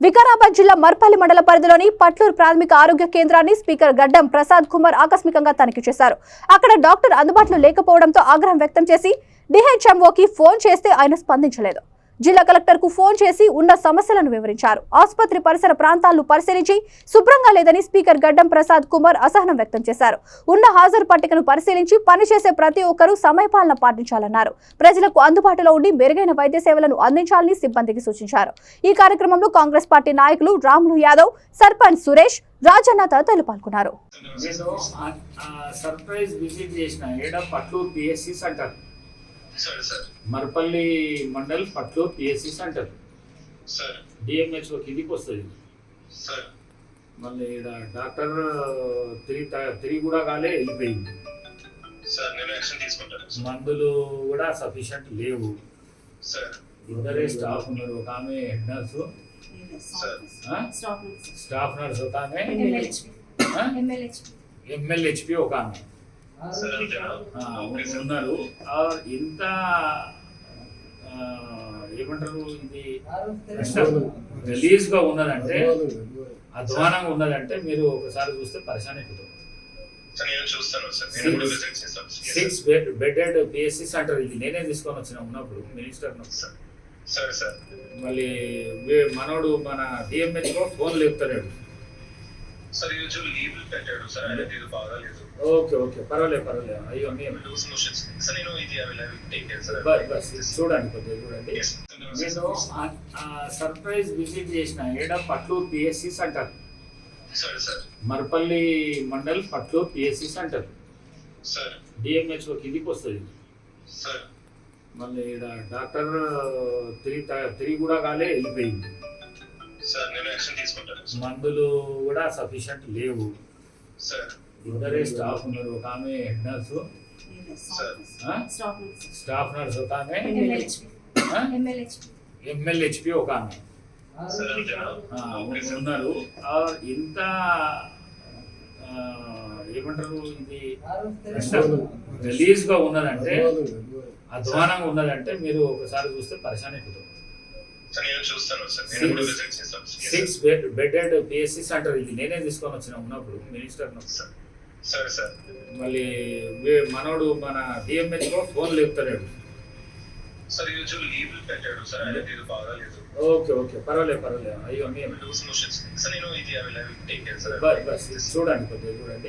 వికారాబాద్ జిల్లా మర్పల్లి మండల పరిధిలోని పట్లూరు ప్రాథమిక ఆరోగ్య కేంద్రాన్ని స్పీకర్ గడ్డం ప్రసాద్ కుమార్ ఆకస్మికంగా తనిఖీ చేశారు. అక్కడ డాక్టర్ అందుబాటులో లేకపోవడంతో ఆగ్రహం వ్యక్తం చేసి డిహెచ్ఎంఓకి ఫోన్ చేస్తే ఆయన స్పందించలేదు. జిల్లా కలెక్టర్ కు ఫోన్ చేసి ఉన్న సమస్యలను వివరించారు. ఆసుపత్రి పరిసర ప్రాంతాలను పరిశీలించి శుభ్రంగా లేదని స్పీకర్ గడ్డం ప్రసాద్ కుమార్ అసహనం వ్యక్తం చేశారు. ఉన్న హాజరు పట్టికను పరిశీలించి పనిచేసే ప్రతి ఒక్కరూ సమయపాలన పాటించాలన్నారు. ప్రజలకు అందుబాటులో ఉండి మెరుగైన వైద్య సేవలను అందించాలని సిబ్బందికి సూచించారు. ఈ కార్యక్రమంలో కాంగ్రెస్ పార్టీ నాయకులు రాములు యాదవ్, సర్పంచ్ సురేష్, రాజన్న తదితరులు పాల్గొన్నారు. Marpalli mandal Patlur PSC centre DMHO కిందికి వస్తుంది. మళ్ళీ డాక్టర్ తిరిగి కూడా కాలే వెళ్ళిపోయింది. మందులు కూడా సఫిషియంట్ లేవు. ఇద్దరే స్టాఫ్ ఉన్నారు. ఒక ఆమె హెడ్ నర్సు, స్టాఫ్ నర్స్ ఒక ఆమె, ఎంఎల్హెచ్పి ఒక ఆమె ఉన్నారు. ఇంత ఏమంటారు, ఇది రిలీజ్ గా ఉన్నదంటే, అధ్వానంగా ఉన్నదంటే మీరు ఒకసారి చూస్తే పరిశాన్ అయిపోతారు. 6 బెడెడ్ పిఎస్సి సెంటర్ ఇది నేనే తీసుకొని వచ్చిన ఉన్నప్పుడు మినిస్టర్. మళ్ళీ మనోడు మన డిఎంహెచ్ఓ ఫోన్ లేపుతాడు. ఓకే ఓకే, పర్వాలేదు. అయ్యో చూడండి, కొద్దిగా చూడండి. నేను సర్ప్రైజ్ విజిట్ చేసిన ఏడ Patlur PSC centre, Marpalli mandal Patlur PSC centre DMHO కిందికి వస్తుంది. మళ్ళీ డాక్టర్ తిరిగి కూడా కాలే వెళ్ళిపోయింది. మందులు కూడా సఫిషియంట్ లేవు. ఇద్దరే స్టాఫ్ ఉన్నారు. ఒక ఆమె హెడ్ నర్సు, స్టాఫ్ నర్స్ ఒక ఆమె, ఎంఎల్హెచ్పి ఒక ఆమె ఉన్నారు. ఇంత ఏమంటారు, ఇది రిలీజ్ గా ఉన్నదంటే, అధ్వానంగా ఉన్నదంటే మీరు ఒకసారి చూస్తే పరిశాన్ అయిపోతారు. 6 బెడెడ్ పిఎస్సి సెంటర్ ఇది నేనే తీసుకొని వచ్చిన ఉన్నప్పుడు మినిస్టర్. మళ్ళీ మనోడు మన డిఎంహెచ్ఓ ఫోన్ లేపుతాడు. ఓకే ఓకే, పర్వాలేదు. అయ్యో చూడండి, కొద్దిగా చూడండి.